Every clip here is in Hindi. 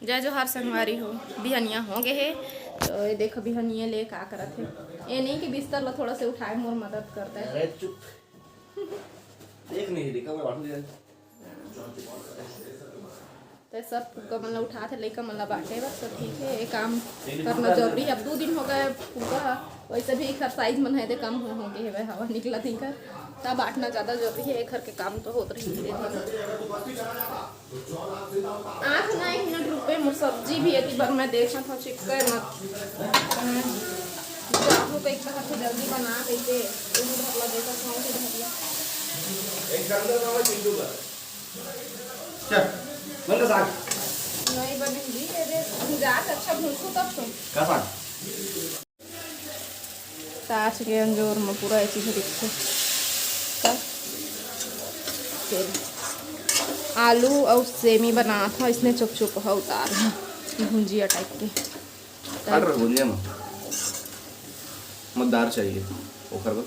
जय जोहार संगवारी हो। बिहनिया हो गए है तो ये देखो बिहनिया ले का करत है। ये नहीं कि बिस्तर ला थोड़ा से उठाए मोर मदद करता है। अरे चुप देख नहीं देखा मैं बांट दिया तो सब फुग्गा मतलब उठाते लइका मतलब बांटे बस तो ठीक है। ये काम करना जरूरी है। अब 2 दिन हो गए फुग्गा वैसे भी एक्सरसाइज मन है कम हो गए है हवा निकला थी कर तब बांटना ज़्यादा जरूरी है। एक घर के काम तो होत रही धीरे धीरे। 8-9 मिनट रुपए मोर सब्जी भी एक बार मैं देखा था चिक्कर मत जाहू पे एक बार जल्दी बना देते धरला देखा था उसे धरला एक गंदा बाबा चिंटू का चल बंद कर साग नहीं बनेगी ये जात अच्छा भूनसू तब तो का साग ताज के अंजोर में पूरा ऐसी दिखते फिर आलू और सेमी बना था इसने चुप चुप है उतार भुंजिया टाइप के काट रहा भुंजिया में मजेदार चाहिए ओकर को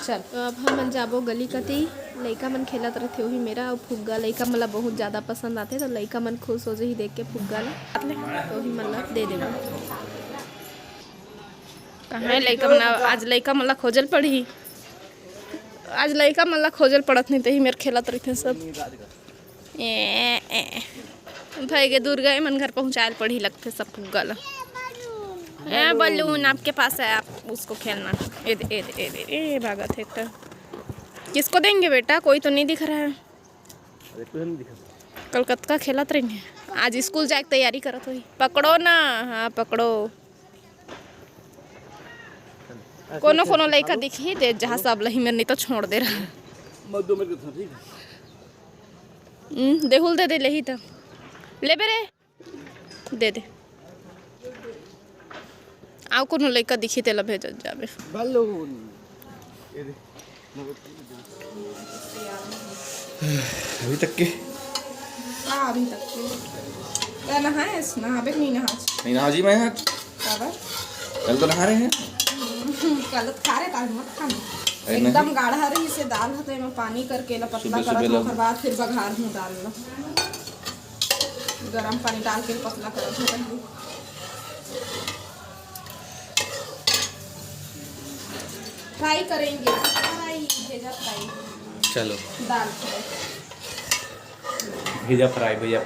चल तो अब हम जाबो गली कती लइका मन खेलत रहते वही मेरा और फुग्गा लइका मला बहुत ज़्यादा पसंद आते तो लइका मन खुश हो जाही देख के फुग्गा ला तो वही मतलब दे देना कहाँ लइका मन आज लइका मला खोजल पड़ी आज लइका मला खोजल पड़त नहीं तो ही मेरे खेलत रहते सब भाई के दुर्गा मन घर पहुँचाए पड़ी लगते सब फुग्गा ला बलून आपके पास है आप उसको खेलना ए भागत है एक किसको देंगे बेटा कोई तो नहीं दिख रहा है कलकत्ता खेलत रहेंगे आज स्कूल जाए तैयारी करत हुई पकड़ो ना हाँ पकड़ो कोनो कोनो लड़का दिखी दे जहाँ सब लही में नहीं तो छोड़ दे रहा देहुल दे दे लही तो ले बेरे दे दे आओ कोनो लड़का दिखी तेला भेज जाबे अभी तक के अभी तक के नहाए नहाबे नहीं नहा जी मैं कल तो नहा रहे हैं कल खा रहे काल मत खाना एकदम गाढ़ा रही से दाल होते में पानी करके ला पतला करत ओकर बाद फिर बघार हूं दाल ला गरम पानी डाल के पतला करत हूं फ्राई करेंगे फ्राई भेजा फ्राई चलो दाल फ्राई भेजा फ्राई भेजा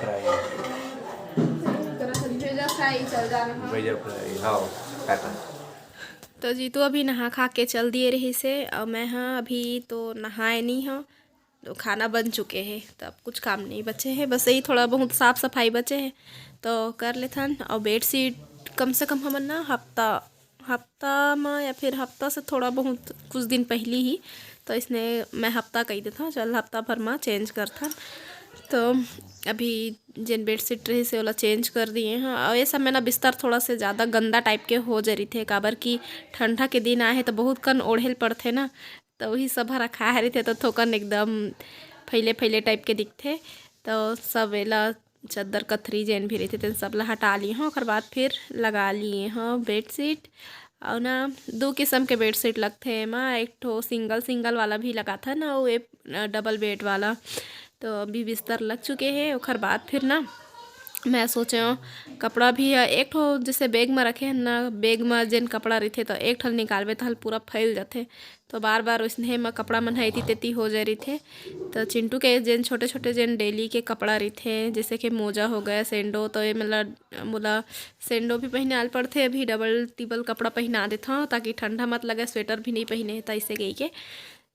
फ्राई चल जाना भेजा फ्राई हाँ काटा तो जी तो अभी नहा खा के चल दिए रही से और मैं हाँ अभी तो नहाए नहीं हाँ तो खाना बन चुके हैं तो अब कुछ काम नहीं बचे हैं बस यही थोड़ा बहुत साफ़ सफाई बचे हैं तो कर लेथन और बेडशीट कम से कम हमन ना हफ्ता में या फिर हफ्ता से थोड़ा बहुत कुछ दिन पहले ही तो इसने मैं हफ्ता कही देता चल हफ्ता भर में चेंज करता तो अभी जिन बेडशीट रही से वाला चेंज कर दिए हैं और ये सब में ना बिस्तर थोड़ा से ज़्यादा गंदा टाइप के हो जा रही थे काबर की ठंडा के दिन आए हैं तो बहुत कन ओढ़ेल पड़ते ना तो वही सब रखा रही थे तो थोकन एकदम फैले टाइप के दिखते तो सब वेला चद्दर कथरी जैन भी रहते थे सब ला हटा लिए हैं और बाद फिर लगा लिए हैं बेडशीट और ना 2 किस्म के बेडशीट लगते हैं माँ एक ठो सिंगल वाला भी लगा था ना वो एक डबल बेड वाला तो अभी बिस्तर लग चुके हैं और बाद फिर ना मैं सोचे कपड़ा भी एक ठो जैसे बैग में रखे हैं ना बैग में जिन कपड़ा रहते तो एक ठल निकालबे तो हल पूरा फैल जाते तो बार बार उसने में कपड़ा मन है तेती हो जा रही थे तो चिंटू के जिन छोटे छोटे जिन डेली के कपड़ा रहते हैं जैसे कि मोजा हो गया सेंडो तो ये मतलब बोला सेंडो भी पहने आल पड़ते अभी डबल टिबल कपड़ा पहना देता हूँ ताकि ठंडा मत लगे स्वेटर भी नहीं पहने तो ऐसे गई के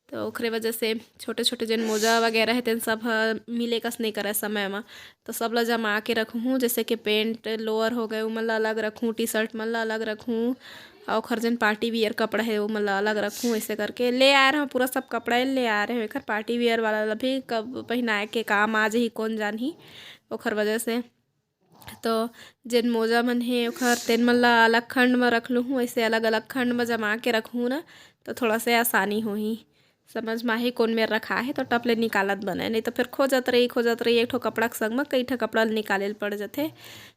तो ओकरे वजह से छोटे छोटे जन मोजा वगैरह है तेन सब मिले कस नहीं करे समय में तो सब ला जमा के रखूँ जैसे कि पेंट लोअर हो गए वो मतलब अलग रखूँ टी शर्ट मतलब अलग रखूँ और खर जन पार्टी वियर कपड़ा है वो मतलब अलग रखूँ ऐसे करके ले आ रहे हैं पूरा सब कपड़ा ले आ रहे हैं खर पार्टी वियर वाला भी कब पहनाए के काम आज ही कौन जान ही ओखर वजह से तो जिन मोजा मन है ओखर तेन मन ला अलग खंड में रख लूँ ऐसे अलग अलग खंड में जमा के रखूँ ना तो थोड़ा से आसानी हो ही समझ में ही कौन में रखा है तो टप ले निकालत बने नहीं तो फिर खोजत रही एक ठो कपड़ा के संग में कई ठो कपड़ा निकाले पड़ जाते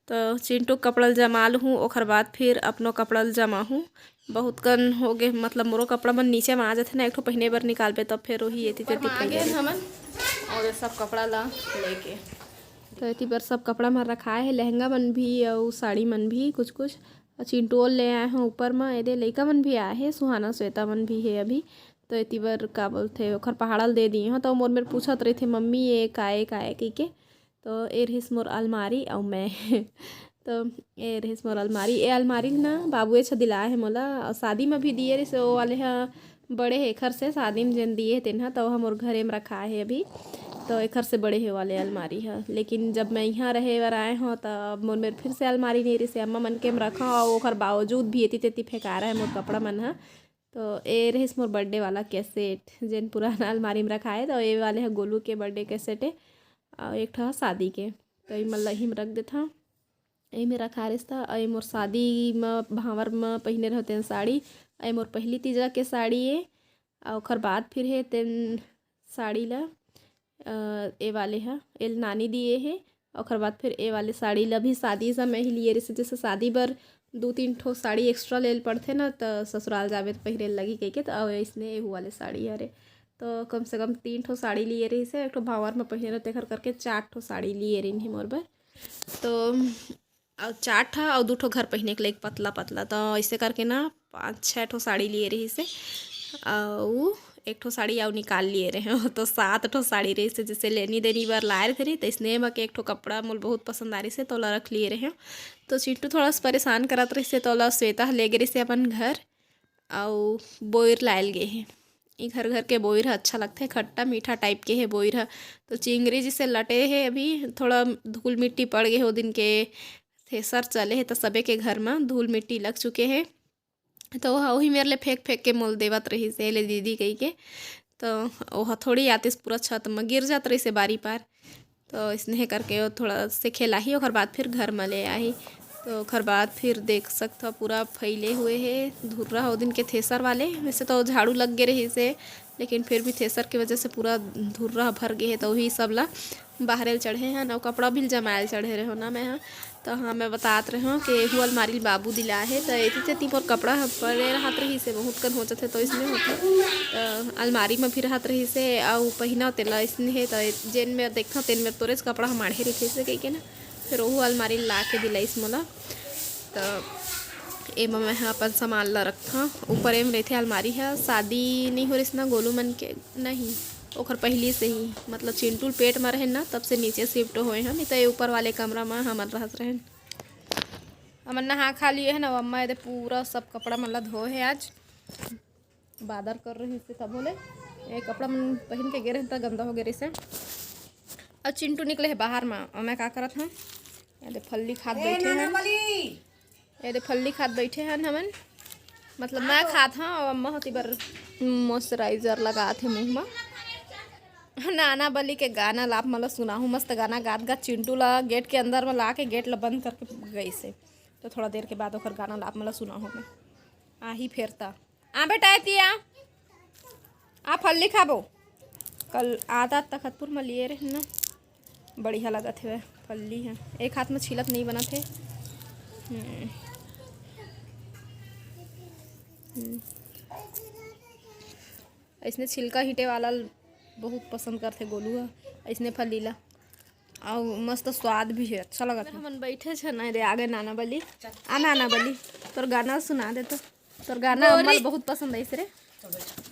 तो चिंटू कपड़ा जमा लूँ ओखर बाद फिर अपनो कपड़ा जमा हूँ बहुत कन हो गए मतलब मोरो कपड़ा मन नीचे में आ जाते ना एक ठो पहने बर निकालबे तब फिर वही एती तेती पहले हमन और ये सब कपड़ा ला लेके तो इतनी बार सब कपड़ा मन रखाए है, लहंगा मन भी और साड़ी मन भी कुछ कुछ चिंटोल ले आए हैं ऊपर में। एदे लइका मन भी आए हैं, सुहाना श्वेता मन भी है अभी। तो इतनी बार का बोलते ओखर पहाड़ल दे दिए हैं। तो मोर मेरे पूछत रही थे मम्मी ये काए काए कही के। तो ए रहिस मोर अलमारी और मैं तो ए रहिस मोर अलमारी। ए अलमारी ना बाबुए छ दिलाए है मोला, और शादी में भी दिए रहिस वो वाले हा बड़े है एखर से, शादी में जन दिए तेन तो हम मोर घरे में रखा है अभी। तो एखर से बड़े है वाले अलमारी है, लेकिन जब मैं यहाँ रहे बर आए हो तब मोर मेरे फिर से अलमारी नहीं रही से अम्मा मन के में रखा, और ओखर बावजूद भी एती तेती फेंका रहा है मोर कपड़ा मन है। तो ए रहिस मोर बर्थडे वाला कैसेट जेन पुराना अलमारी में रखा है। तो ये वाले है गोलू के बर्थडे कैसेट है, और एक था शादी के। तो ये मतलब ही में रख देता, यही में रखा रिश्ता। और मोर शादी में भावर में पहने रहते हैं साड़ी, ये मोर पहली तीजा के साड़ी है। और ओखर बाद फिर है तेन साड़ी ला ए वाले है एल नानी दिए है। ओखर बाद फिर ए वाले साड़ी ला भी शादी से मैं ही लिए रही, जैसे शादी बर 2-3 ठो साड़ी एक्स्ट्रा ले पड़ते ना, तो ससुराल जावे तो पहले लगी कही के। तो इसने एहू वाले साड़ी अरे तो कम से कम 3 ठो साड़ी लिए रही से, एक ठो भावर में पहने रहते कर करके 4 ठो साड़ी लिए रही मोर बर। तो और 4 ठा और 2 ठो घर पहने के लिए पतला पतला, तो ऐसे करके ना 5-6 ठो साड़ी लिए रही से, और एक ठो साड़ी और निकाल लिए रहे हो। तो 7 ठो साड़ी रही से, जैसे लेनी देनी बार लाए रहे थे। तो इसने में एक ठो कपड़ा मोल बहुत पसंद आ रही से, तो ला रख लिए रहे। तो चिंटू थोड़ा सा परेशान करत रही से, तो ला श्वेता ले गए से अपन घर, और बोर लायल गए हैं। ये घर घर के बोर है अच्छा लगता है, खट्टा मीठा टाइप के है बोर है। तो चिंगरी जिसे लटे है अभी थोड़ा धूल मिट्टी पड़ गए हो दिन के थ्रेसर चले है, तो सबे के घर में धूल मिट्टी लग चुके हैं। तो वही मेरे लिए फेंक फेंक के मोल देवत रही से ले दीदी कही के। तो वह थोड़ी आते पूरा छत में गिर जात रही से बारी पार। तो इसने करके वो थोड़ा से खेला और बाद फिर घर में ले आई। तो घर बाद फिर देख सकते हो पूरा फैले हुए है धुर्रा हो दिन के थ्रेसर वाले। वैसे तो झाड़ू लग गए रही से, लेकिन फिर भी थ्रेसर की वजह से पूरा धुर्रा भर गए है। तो वही सब ला बाहर चढ़े हैं ना, कपड़ा भी जमायल चढ़े रहे हो ना मैं। हाँ तो हाँ मैं बतात रहे हूँ कि एहू अलमारी बाबू दिला है। तो ऐसे तीन पर कपड़ा पड़े रहत रही से बहुत कन हो जाते, तो इसमें होता तो अलमारी में भी रहत रही से और पहिना तेला इसने है। तो जेन में देखता तेन में तोरे कपड़ा माढ़े रही से कही के ना, फिर वह अलमारी ला के दिलाइस मोला। तो एम मैं अपन सामान ला रखा ऊपर एम रहते अलमारी है। शादी नहीं हो रही ना गोलू मन के, नहीं ओखर पहली से ही मतलब चिंटू पेट में रहे ना, तब से नीचे शिफ्ट हुए हैं। नहीं तो ये ऊपर वाले कमरा में हमन रहत रहे। हमन नहा खा लिए है ना, अम्मा ये पूरा सब कपड़ा मतलब धो है आज बादर कर रही से, तब बोले ये कपड़ा मन पहन के गिरे तो गंदा हो गए से। और चिंटू निकले है बाहर में, और मैं क्या करत हूँ ये फल्ली खाद बैठे हैं, ये फल्ली खाद बैठे हैं हमन, मतलब मैं खात हाँ। और अम्मा होती बार मॉइस्चराइजर लगा थे मुँह में। नाना बली के गाना लाप मतलब सुना हूँ, मस्त गाना गात गात चिंटू ला गेट के अंदर में ला के गेट ला बंद करके गई से। तो थोड़ा देर के बाद ओखर गाना लाप मतलब सुना हूँ मैं आ ही फेरता आ बेटा तिया आ फल्ली खाबो। कल आधा तखतपुर में लिए रहे ना, बढ़िया लगा थे फल्ली है, एक हाथ में छिलक नहीं बना थे। इसने छिलका हिटे वाला बहुत पसंद करते गोलू है, इसने फल लीला और मस्त स्वाद भी है, अच्छा लगा था। हम बैठे छे ना रे आगे नाना बली आ नाना बली तोर गाना सुना दे। तो तोर गाना अम्मा बहुत पसंद है रे।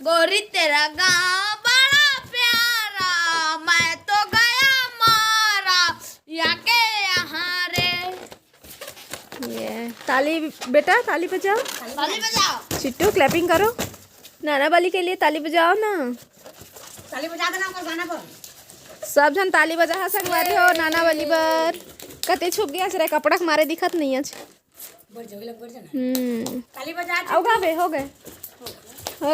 गोरी तेरा गाँव बड़ा प्यारा, मैं तो गया मारा या के यहाँ रे। ये ताली बेटा ताली बजाओ, ताली बजाओ, चिट्टू क्लैपिंग करो, नाना बली के लिए ताली बजाओ ना, ताली बजा देना ओकर गाना पर। सब जन ताली बजा सकते हो नाना बली पर। कते छुप गया रे कपड़ा के मारे दिखत नहीं है। ताली बजा आओ गावे हो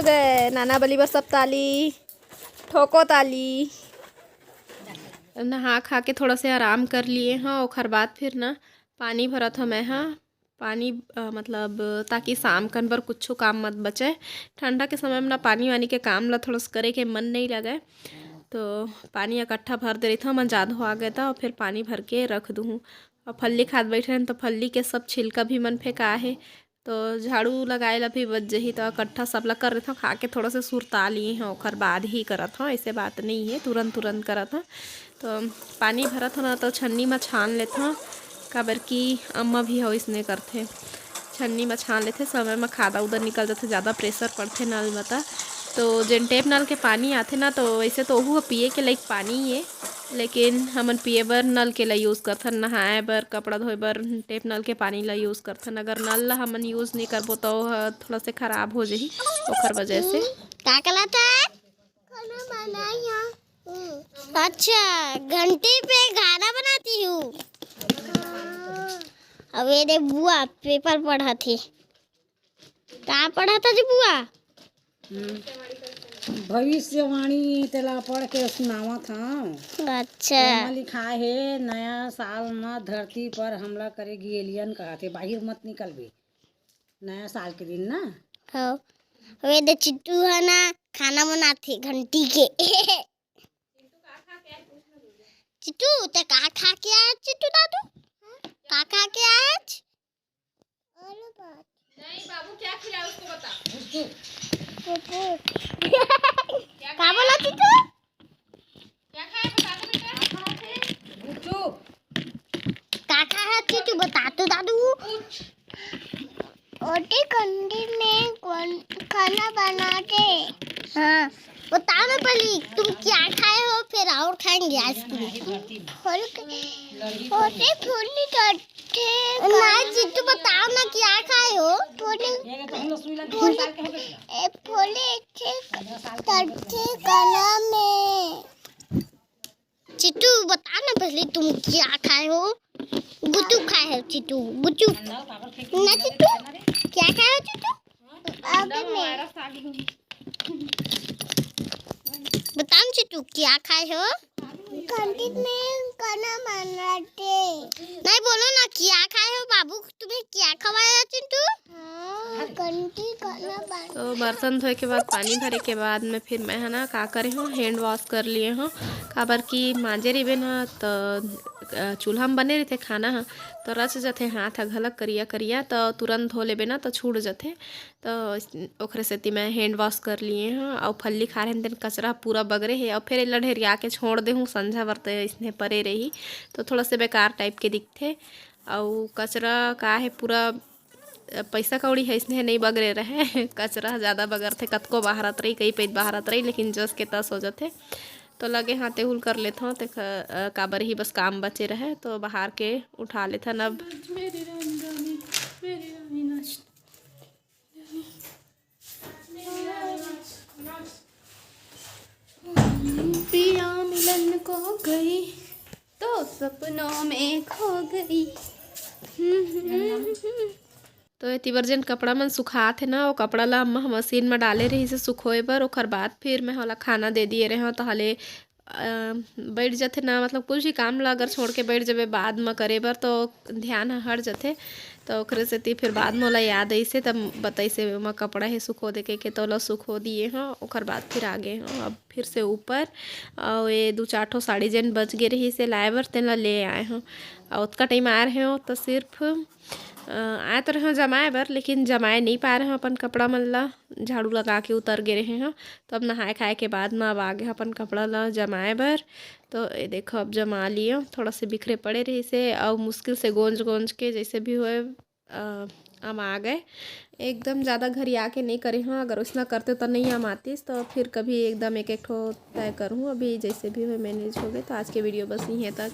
गए नाना बली पर सब ताली ठोको ताली। नहा खा के थोड़ा से आराम कर लिए हाँ। और बाद फिर ना पानी भरा था मैं हाँ, पानी मतलब ताकि शाम कन पर कुछ काम मत बचे। ठंडा के समय में ना पानी वानी के काम ला थोड़ा सा करे के मन नहीं लगे, तो पानी इकट्ठा भर दे रही था मैं, ज़्यादा हो आ गया था और फिर पानी भर के रख दूँ। और फल्ली खाद बैठे हैं तो फल्ली के सब छिलका भी मन फेंका है, तो झाड़ू लगाए ला भी बच जही तो इकट्ठा सब ला कर रहे खा के थोड़ा सा सुरता लिए हैं ओखर बाद ही करत हूँ। ऐसे बात नहीं है तुरंत करत हूँ। तो पानी भरत हो ना तो छन्नी में छान लेते हूँ काबर की अम्मा भी हो इसने करते छन्नी में छान लेते समय में खादा उधर निकल जाते ज़्यादा प्रेशर पड़ते नल में तो जेन टेप नल के पानी आते ना तो वैसे तो वह पिए के लाइक पानी है लेकिन हमन पिए बर नल के ला यूज़ करथन नहाए बर कपड़ा धोए बर टेप नल के पानी ला यूज़ करथन। अगर नल ला हमन यूज़ नहीं करबो तो थोड़ा से खराब हो जाही ओखर वजह से। क्या कहलाता है खाना बनाया? अच्छा घंटे पे खाना बनाती हूँ। अब ये बुआ पेपर पढ़ा थी। क्या पढ़ा था जी बुआ? भविष्यवाणी तेला पढ़ के सुनावा था। अच्छा एमा लिखा है नया साल में धरती पर हमला करेगी एलियन कहते बाहर मत निकल भी नया साल के दिन ना। हाँ वे दे चिट्टू है ना खाना बनाती घंटी के। चिट्टू ते का खा के आया चिट्टू दादू? का खा के आया आज? नहीं बाबू क्या खिलाया उसको बता। क्या बोला चिट्टू? क्या खाया बता दो बेटा। का खाया चिट्टू बता तो दादू। ओटी कंडी में कौन खाना बनाते? हाँ बताओ ना पहले तुम क्या खाए हो फिर और खाएंगे आइसक्रीम। ओटी फूली करते ना चिट्टू बताओ ना क्या खाए हो? फूली करते खाना में। चिट्टू बताओ ना पहले तुम क्या खाए हो? गुच्चू खाए हो चिट्टू गुच्चू ना चिट्टू क्या खाए हो चिट्टू? अभी मैं बताओ चिट्टू क्या खाए हो? कंटी में खाना बनाते। नहीं बोलो ना क्या खाए हो बाबू तुम्हें क्या खवाया चिट्टू? कंटी खाना बना। तो बर्तन धोए के बाद पानी भरे के बाद में फिर मैं है ना का करे हूँ हैंड वॉश कर लिए हूँ काबर की मांजे रिबे ना तो चूल्हा में बने रहते खाना है तो रच जाते हाथ घलक करिया करिया तो तुरंत धो लेबे ना तो छूट जाते तो ओखरे सेती मैं हैंड वॉश कर लिए हूँ। और फल्ली खा रहे दिन कचरा पूरा बगरे है और फिर एला ढेरिया के छोड़ दे हूँ संझा बरते इसने परे रही तो थोड़ा से बेकार टाइप के दिखते और कचरा का है पूरा पैसा कौड़ी है इसने नहीं बगरे रहे कचरा ज़्यादा बगरते कतको बाहरत रही कई पेट बाहरत रही लेकिन जस के तस हो जाते तो लगे हाथे हुल कर लेते हो तो काबर ही बस काम बचे रहे तो बाहर के उठा लेते अब पिया मिलन को गई तो सपनों में खो गई। तो ये तिबरजन कपड़ा मन सुखात है ना वो कपड़ा ला अम्मा मशीन में डाले रही से सुखोए बर ओखर बाद फिर मैं होला खाना दे दिए रहे तो हाले बैठ जाते ना मतलब कुछ ही काम ला अगर छोड़ के बैठ जाबे बाद में करे बर तो ध्यान हट जाते तो ओखरे सेती फिर बाद में ओला याद ऐसे तब बताइसे ओमा कपड़ा है सुखो दे के तो ओला सुखो दिए हाँ ओखर बाद फिर आगे हाँ अब फिर से ऊपर और ये 2-4 ठो साड़ी जन बच गए रही से लाए बर तेन ला ले आए हूँ और उतना टाइम आ रहे हो तो सिर्फ आए तो रहे जमाए बर लेकिन जमाए नहीं पा रहे हैं अपन कपड़ा मन ला झाड़ू लगा के उतर गए रहे हैं तो अब नहाए खाए के बाद में अब आगे अपन कपड़ा ला जमाए बर तो ये देखो अब जमा लिए थोड़ा से बिखरे पड़े रही से और मुश्किल से गोंज के जैसे भी हुए हम आ गए एकदम ज़्यादा घर आके नहीं करे हाँ अगर उसना करते तो नहीं हम आतीस तो फिर कभी एकदम एक ठो तय करूँ अभी जैसे भी हुए मैनेज हो गए। तो आज के वीडियो बस यहीं तक।